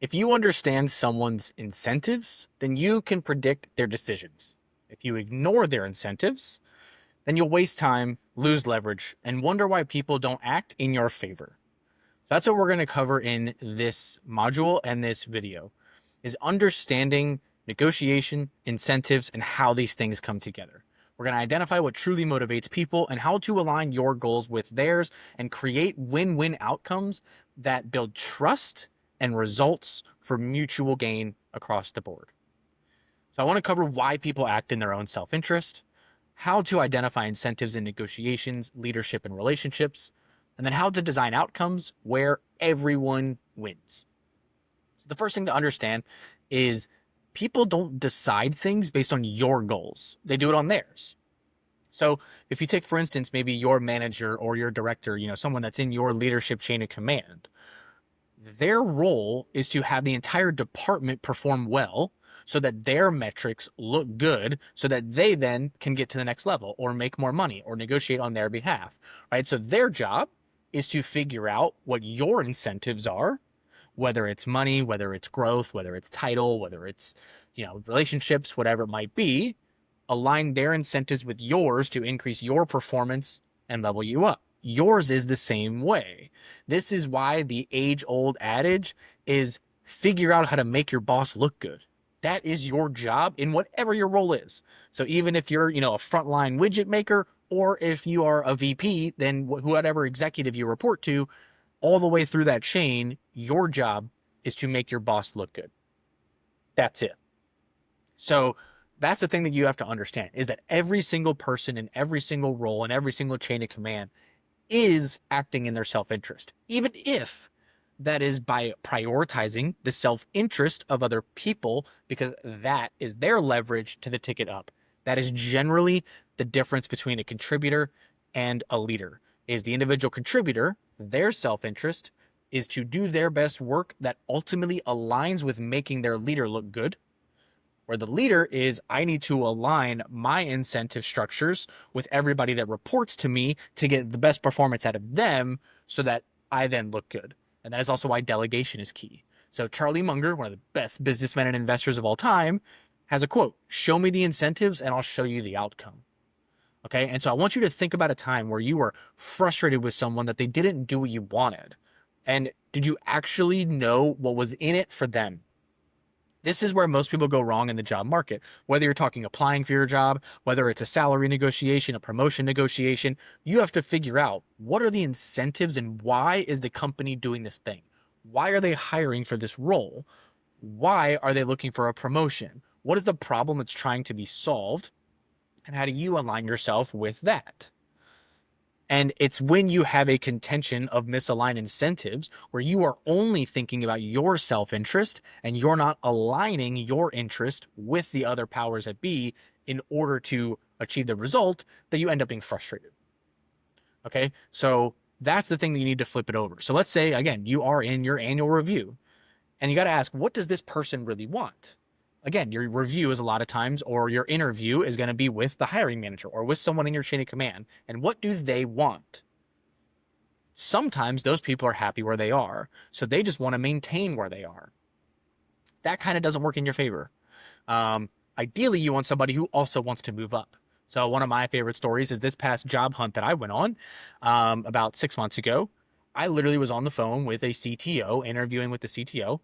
If you understand someone's incentives, then you can predict their decisions. If you ignore their incentives, then you'll waste time, lose leverage, and wonder why people don't act in your favor. So that's what we're going to cover in this module and this video is understanding negotiation, incentives, and how these things come together. We're going to identify what truly motivates people and how to align your goals with theirs and create win-win outcomes that build trust and results for mutual gain across the board. So I want to cover why people act in their own self-interest, how to identify incentives in negotiations, leadership, and relationships, and then how to design outcomes where everyone wins. So the first thing to understand is people don't decide things based on your goals. They do it on theirs. So if you take, for instance, maybe your manager or your director, someone that's in your leadership chain of command, their role is to have the entire department perform well so that their metrics look good so that they then can get to the next level or make more money or negotiate on their behalf, right? So their job is to figure out what your incentives are, whether it's money, whether it's growth, whether it's title, whether it's, relationships, whatever it might be, align their incentives with yours to increase your performance and level you up. Yours is the same way. This is why the age-old adage is figure out how to make your boss look good. That is your job in whatever your role is. So even if you're, a frontline widget maker, or if you are a VP, then whatever executive you report to, all the way through that chain, your job is to make your boss look good. That's it. So that's the thing that you have to understand is that every single person in every single role and every single chain of command is acting in their self-interest, even if that is by prioritizing the self-interest of other people, because that is their leverage to the ticket up. That is generally the difference between a contributor and a leader. Is the individual contributor, their self-interest is to do their best work that ultimately aligns with making their leader look good, where the leader is, I need to align my incentive structures with everybody that reports to me to get the best performance out of them so that I then look good. And that is also why delegation is key. So Charlie Munger, one of the best businessmen and investors of all time, has a quote, show me the incentives and I'll show you the outcome. Okay. And so I want you to think about a time where you were frustrated with someone that they didn't do what you wanted. And did you actually know what was in it for them? This is where most people go wrong in the job market. Whether you're talking applying for your job, whether it's a salary negotiation, a promotion negotiation, you have to figure out what are the incentives and why is the company doing this thing? Why are they hiring for this role? Why are they looking for a promotion? What is the problem that's trying to be solved? And how do you align yourself with that? And it's when you have a contention of misaligned incentives where you are only thinking about your self-interest and you're not aligning your interest with the other powers that be in order to achieve the result that you end up being frustrated. Okay, so that's the thing that you need to flip it over. So let's say, again, you are in your annual review and you got to ask, what does this person really want? Again, your review is a lot of times, or your interview is going to be with the hiring manager or with someone in your chain of command. And what do they want? Sometimes those people are happy where they are, so they just want to maintain where they are. That kind of doesn't work in your favor. Ideally, you want somebody who also wants to move up. So one of my favorite stories is this past job hunt that I went on about 6 months ago. I literally was on the phone with a CTO, interviewing with the CTO,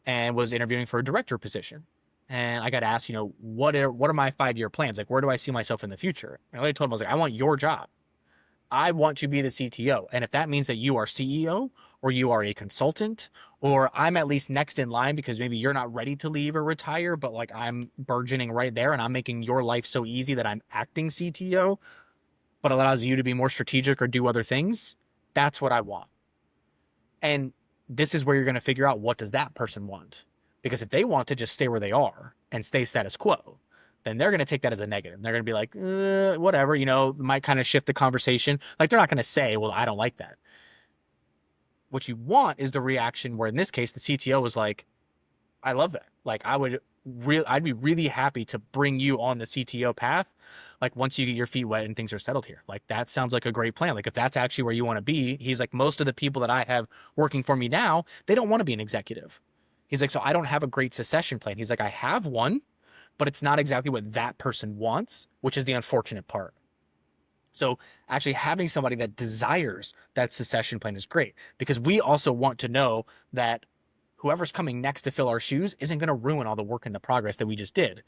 and was interviewing for a director position. And I got asked, what are my 5-year plans? Like, where do I see myself in the future? And I told him, I was like, I want your job. I want to be the CTO. And if that means that you are CEO or you are a consultant, or I'm at least next in line because maybe you're not ready to leave or retire, but like I'm burgeoning right there and I'm making your life so easy that I'm acting CTO, but allows you to be more strategic or do other things, that's what I want. And this is where you're going to figure out, what does that person want? Because if they want to just stay where they are and stay status quo, then they're going to take that as a negative. They're going to be like, whatever, might kind of shift the conversation. Like, they're not going to say, well, I don't like that. What you want is the reaction where, in this case, the CTO was like, I love that. Like, I'd be really happy to bring you on the CTO path. Like, once you get your feet wet and things are settled here, like, that sounds like a great plan. Like, if that's actually where you want to be, he's like, most of the people that I have working for me now, they don't want to be an executive. He's like, so I don't have a great succession plan. He's like, I have one, but it's not exactly what that person wants, which is the unfortunate part. So actually having somebody that desires that succession plan is great, because we also want to know that whoever's coming next to fill our shoes isn't going to ruin all the work and the progress that we just did,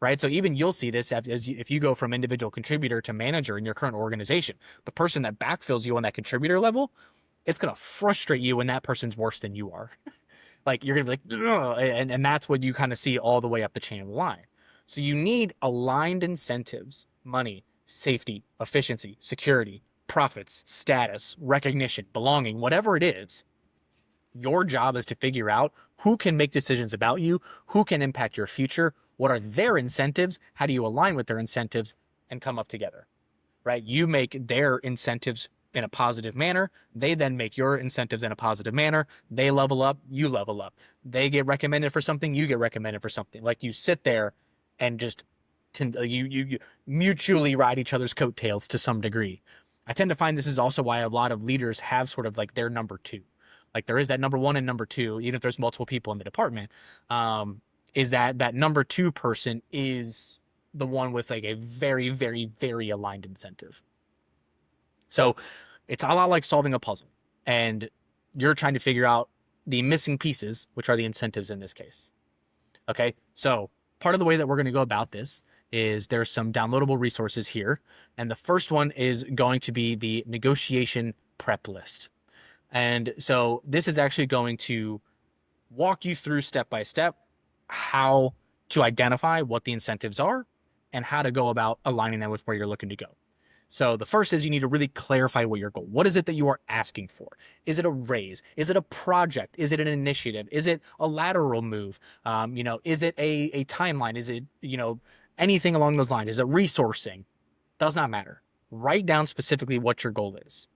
right? So even you'll see this if you go from individual contributor to manager in your current organization. The person that backfills you on that contributor level, it's going to frustrate you when that person's worse than you are. Like you're going to be like, ugh, and that's what you kind of see all the way up the chain of the line. So you need aligned incentives, money, safety, efficiency, security, profits, status, recognition, belonging, whatever it is. Your job is to figure out who can make decisions about you, who can impact your future, what are their incentives, how do you align with their incentives, and come up together, right? You make their incentives in a positive manner. They then make your incentives in a positive manner. They level up, you level up. They get recommended for something, you get recommended for something. Like you sit there and just you mutually ride each other's coattails to some degree. I tend to find this is also why a lot of leaders have sort of like their number two. Like there is that number one and number two, even if there's multiple people in the department, is that number two person is the one with like a very, very, very aligned incentive. So it's a lot like solving a puzzle, and you're trying to figure out the missing pieces, which are the incentives in this case. Okay, so part of the way that we're going to go about this is there's some downloadable resources here, and the first one is going to be the negotiation prep list. And so this is actually going to walk you through step by step how to identify what the incentives are and how to go about aligning them with where you're looking to go. So the first is you need to really clarify what your goal. What is it that you are asking for? Is it a raise? Is it a project? Is it an initiative? Is it a lateral move? Is it a timeline? Is it, anything along those lines? Is it resourcing? Does not matter. Write down specifically what your goal is.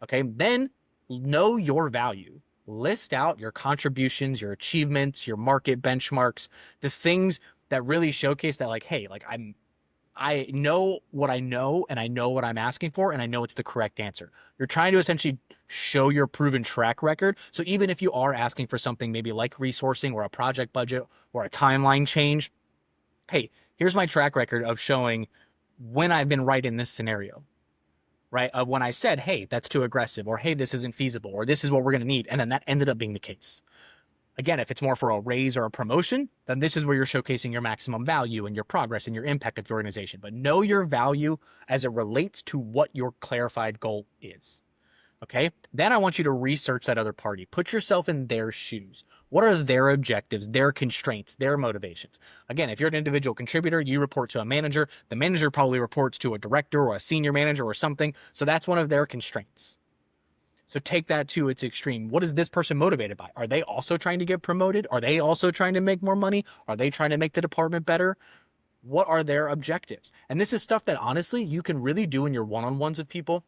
Okay. Then know your value. List out your contributions, your achievements, your market benchmarks, the things that really showcase that, like, hey, like I know what I know and I know what I'm asking for and I know it's the correct answer. You're trying to essentially show your proven track record. So even if you are asking for something maybe like resourcing or a project budget or a timeline change, hey, here's my track record of showing when I've been right in this scenario, right? Of when I said, hey, that's too aggressive, or hey, this isn't feasible, or this is what we're going to need. And then that ended up being the case. Again, if it's more for a raise or a promotion, then this is where you're showcasing your maximum value and your progress and your impact at the organization. But know your value as it relates to what your clarified goal is. Okay? Then I want you to research that other party. Put yourself in their shoes. What are their objectives, their constraints, their motivations? Again, if you're an individual contributor, you report to a manager. The manager probably reports to a director or a senior manager or something. So that's one of their constraints. So take that to its extreme. What is this person motivated by? Are they also trying to get promoted? Are they also trying to make more money? Are they trying to make the department better? What are their objectives? And this is stuff that honestly you can really do in your one-on-ones with people.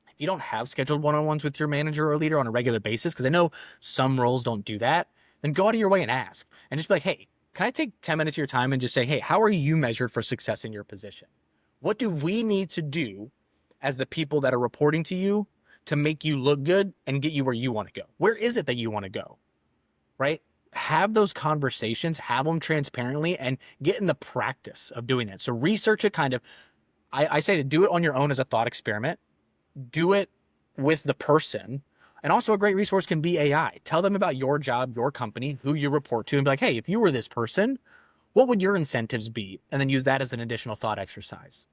If you don't have scheduled one-on-ones with your manager or leader on a regular basis, because I know some roles don't do that, then go out of your way and ask. And just be like, hey, can I take 10 minutes of your time and just say, hey, how are you measured for success in your position? What do we need to do as the people that are reporting to you to make you look good and get you where you want to go? Where is it that you want to go, right? Have those conversations, have them transparently, and get in the practice of doing that. So research it kind of, I say to do it on your own as a thought experiment, do it with the person. And also a great resource can be AI. Tell them about your job, your company, who you report to, and be like, hey, if you were this person, what would your incentives be? And then use that as an additional thought exercise.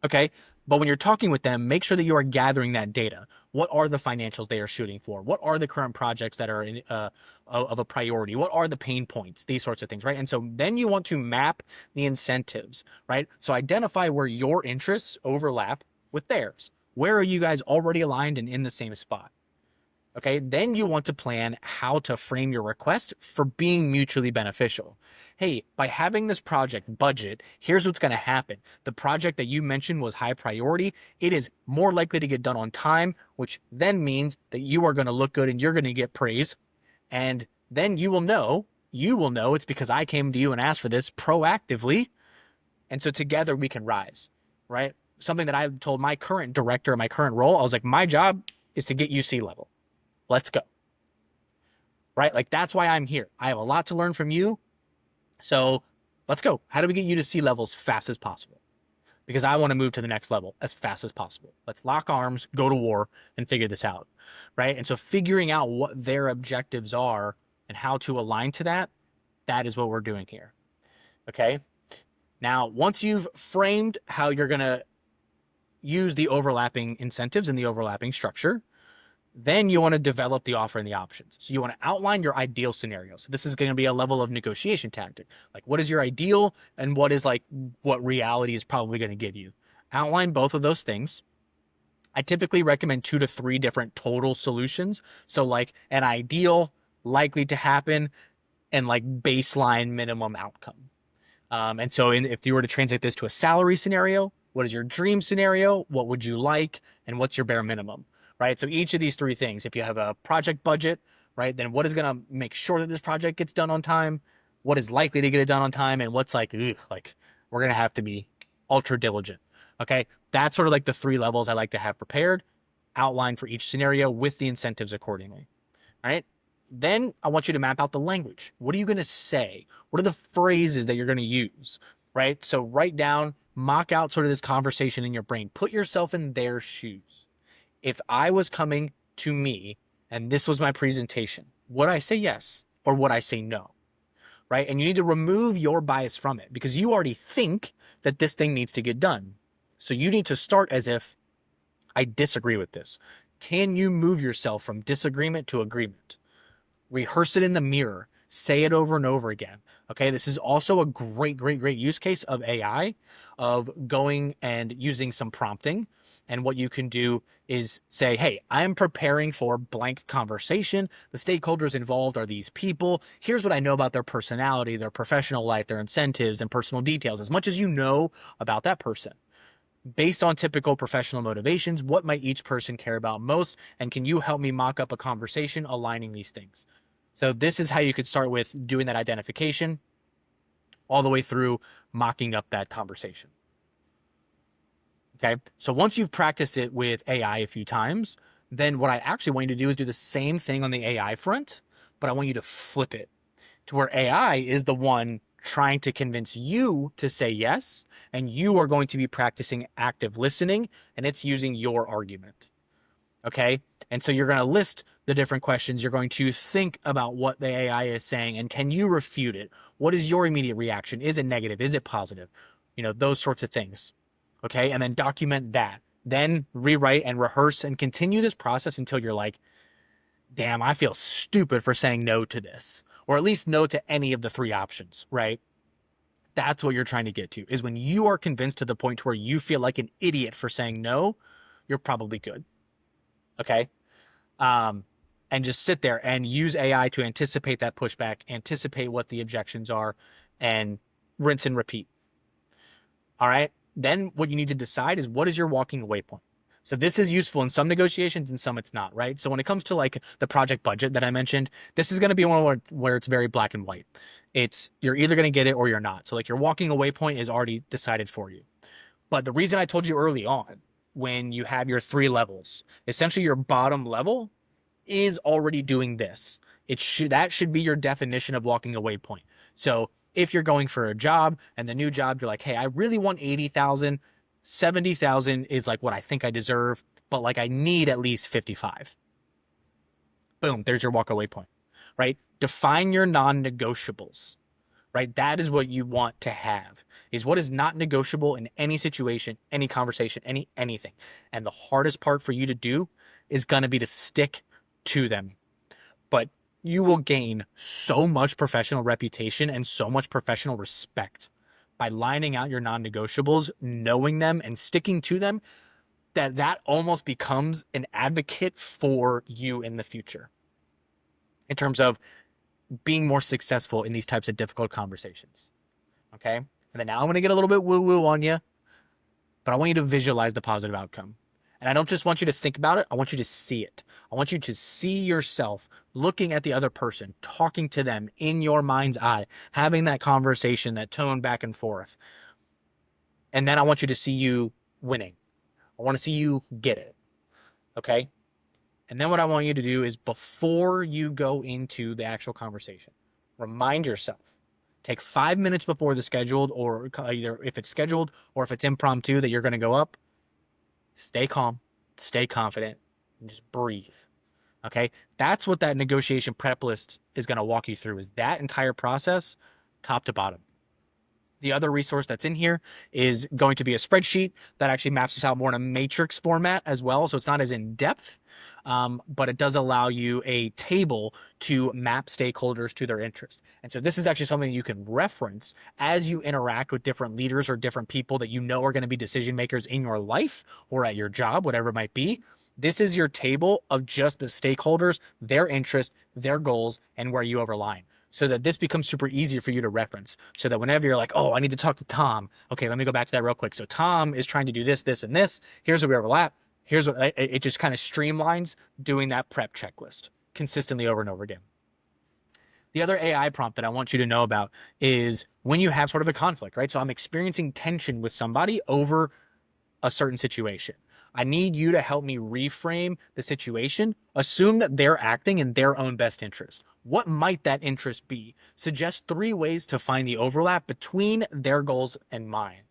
Okay. But when you're talking with them, make sure that you are gathering that data. What are the financials they are shooting for? What are the current projects that are of a priority? What are the pain points? These sorts of things, right? And so then you want to map the incentives, right? So identify where your interests overlap with theirs. Where are you guys already aligned and in the same spot? Okay, then you want to plan how to frame your request for being mutually beneficial. Hey, by having this project budget, here's what's going to happen. The project that you mentioned was high priority. It is more likely to get done on time, which then means that you are going to look good and you're going to get praise. And then you will know it's because I came to you and asked for this proactively. And so together we can rise, right? Something that I told my current director, my current role, I was like, my job is to get you C-level. Let's go. right? Like that's why I'm here. I have a lot to learn from you. So let's go. How do we get you to C-level as fast as possible? Because I want to move to the next level as fast as possible. Let's lock arms, go to war, and figure this out, right? And so figuring out what their objectives are and how to align to that, that is what we're doing here, okay? Now, once you've framed how you're going to use the overlapping incentives and the overlapping structure, then you want to develop the offer and the options. So you want to outline your ideal scenario. So this is going to be a level of negotiation tactic. Like what is your ideal and what is like what reality is probably going to give you. Outline both of those things. I typically recommend 2 to 3 different total solutions. So like an ideal, likely to happen, and like baseline minimum outcome. And so if you were to translate this to a salary scenario, what is your dream scenario? What would you like? And what's your bare minimum, right? So each of these 3 things, if you have a project budget, right, then what is going to make sure that this project gets done on time? What is likely to get it done on time? And what's like we're going to have to be ultra diligent. Okay. That's sort of like the 3 levels I like to have prepared, outlined for each scenario with the incentives accordingly. All right. Then I want you to map out the language. What are you going to say? What are the phrases that you're going to use? Right. So write down, mock out sort of this conversation in your brain. Put yourself in their shoes. If I was coming to me and this was my presentation, would I say yes or would I say no? Right. And you need to remove your bias from it because you already think that this thing needs to get done. So you need to start as if I disagree with this. Can you move yourself from disagreement to agreement? Rehearse it in the mirror, say it over and over again. Okay. This is also a great use case of AI, of going and using some prompting. And what you can do is say, hey, I'm preparing for blank conversation. The stakeholders involved are these people. Here's what I know about their personality, their professional life, their incentives, and personal details, as much as you know about that person. Based on typical professional motivations, what might each person care about most? And can you help me mock up a conversation aligning these things? So this is how you could start with doing that identification all the way through mocking up that conversation. Okay. So once you've practiced it with AI a few times, then what I actually want you to do is do the same thing on the AI front, but I want you to flip it to where AI is the one trying to convince you to say yes, and you are going to be practicing active listening, and it's using your argument. Okay. And so you're going to list the different questions. You're going to think about what the AI is saying and can you refute it? What is your immediate reaction? Is it negative? Is it positive? You know, those sorts of things. Okay. And then document that. Then rewrite and rehearse and continue this process until you're like, damn, I feel stupid for saying no to this, or at least no to any of the 3 options, right? That's what you're trying to get to, is when you are convinced to the point where you feel like an idiot for saying no, you're probably good. Okay. And just sit there and use AI to anticipate that pushback, anticipate what the objections are, and rinse and repeat. All right. Then what you need to decide is what is your walking away point. So this is useful in some negotiations and some it's not, right? So when it comes to like the project budget that I mentioned, this is going to be one where it's very black and white. It's you're either going to get it or you're not. So like your walking away point is already decided for you. But the reason I told you early on, when you have your 3 levels, essentially your bottom level is already doing this. That should be your definition of walking away point. So if you're going for a job and the new job, you're like, hey, I really want 80,000, 70,000 is like what I think I deserve, but like I need at least 55. Boom, there's your walk away point, right? Define your non-negotiables, right? That is what you want to have, is what is not negotiable in any situation, any conversation, anything. And the hardest part for you to do is going to be to stick to them. But you will gain so much professional reputation and so much professional respect by lining out your non-negotiables, knowing them and sticking to them, that almost becomes an advocate for you in the future in terms of being more successful in these types of difficult conversations. Okay. And then now I'm going to get a little bit woo-woo on you, but I want you to visualize the positive outcome. And I don't just want you to think about it. I want you to see it. I want you to see yourself looking at the other person, talking to them in your mind's eye, having that conversation, that tone back and forth. And then I want you to see you winning. I want to see you get it. Okay. And then what I want you to do is before you go into the actual conversation, remind yourself, take 5 minutes before the scheduled, or either if it's scheduled or if it's impromptu that you're going to go up, stay calm, stay confident, and just breathe. Okay. That's what that negotiation prep list is going to walk you through, is that entire process, top to bottom. The other resource that's in here is going to be a spreadsheet that actually maps this out more in a matrix format as well. So it's not as in depth, but it does allow you a table to map stakeholders to their interest. And so this is actually something you can reference as you interact with different leaders or different people that you know are going to be decision makers in your life or at your job, whatever it might be. This is your table of just the stakeholders, their interests, their goals, and where you overline, so that this becomes super easy for you to reference, so that whenever you're like, oh, I need to talk to Tom. Okay, let me go back to that real quick. So Tom is trying to do this, this, and this. Here's where we overlap. Here's what it just kind of streamlines doing that prep checklist consistently over and over again. The other AI prompt that I want you to know about is when you have sort of a conflict, right? So I'm experiencing tension with somebody over a certain situation. I need you to help me reframe the situation. Assume that they're acting in their own best interest. What might that interest be? Suggest 3 ways to find the overlap between their goals and mine.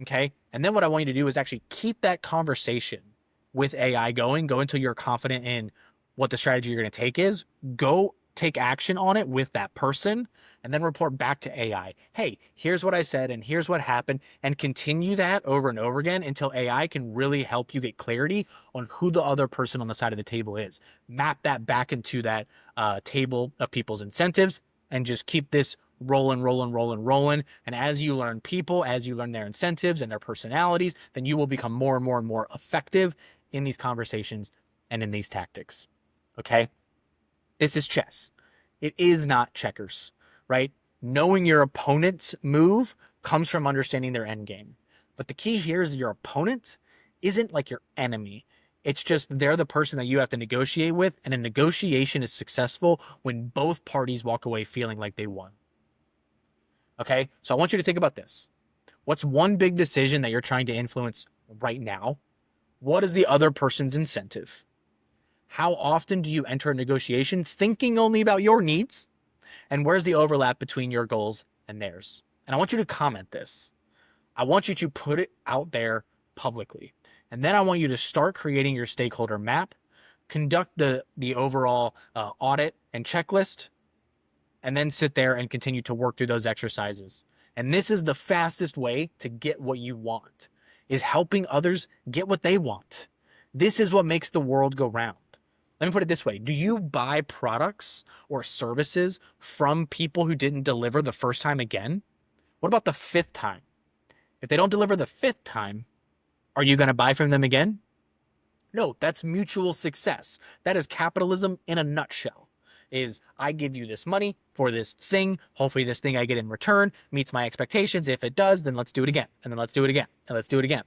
Okay. And then what I want you to do is actually keep that conversation with AI going. Go until you're confident in what the strategy you're going to take is. Go take action on it with that person, and then report back to AI. Hey, here's what I said and here's what happened, and continue that over and over again until AI can really help you get clarity on who the other person on the side of the table is. Map that back into that table of people's incentives, and just keep this rolling. And as you learn people, as you learn their incentives and their personalities, then you will become more and more effective in these conversations and in these tactics. Okay? This is chess. It is not checkers, right? Knowing your opponent's move comes from understanding their end game. But the key here is your opponent isn't like your enemy. It's just they're the person that you have to negotiate with, and a negotiation is successful when both parties walk away feeling like they won. Okay? So I want you to think about this. What's one big decision that you're trying to influence right now? What is the other person's incentive? How often do you enter a negotiation thinking only about your needs? And where's the overlap between your goals and theirs? And I want you to comment this. I want you to put it out there publicly. And then I want you to start creating your stakeholder map, conduct the overall audit and checklist, and then sit there and continue to work through those exercises. And this is the fastest way to get what you want, is helping others get what they want. This is what makes the world go round. Let me put it this way. Do you buy products or services from people who didn't deliver the first time again? What about the 5th time? If they don't deliver the 5th time, are you going to buy from them again? No, that's mutual success. That is capitalism in a nutshell. Is I give you this money for this thing. Hopefully this thing I get in return meets my expectations. If it does, then let's do it again. And then let's do it again. And let's do it again.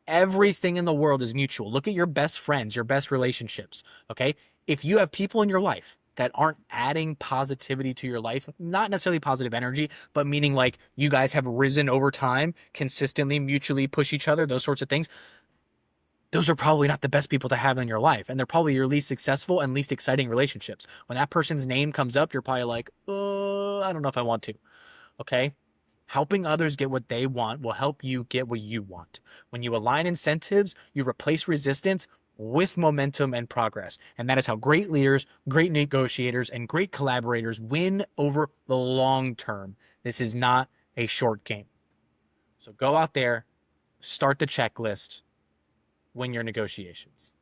Everything in the world is mutual. Look at your best friends, your best relationships. Okay. If you have people in your life that aren't adding positivity to your life, not necessarily positive energy, but meaning like you guys have risen over time, consistently, mutually push each other, those sorts of things, those are probably not the best people to have in your life. And they're probably your least successful and least exciting relationships. When that person's name comes up, you're probably like, I don't know if I want to. Okay. Helping others get what they want will help you get what you want. When you align incentives, you replace resistance with momentum and progress. And that is how great leaders, great negotiators, and great collaborators win over the long term. This is not a short game. So go out there, start the checklist, win your negotiations.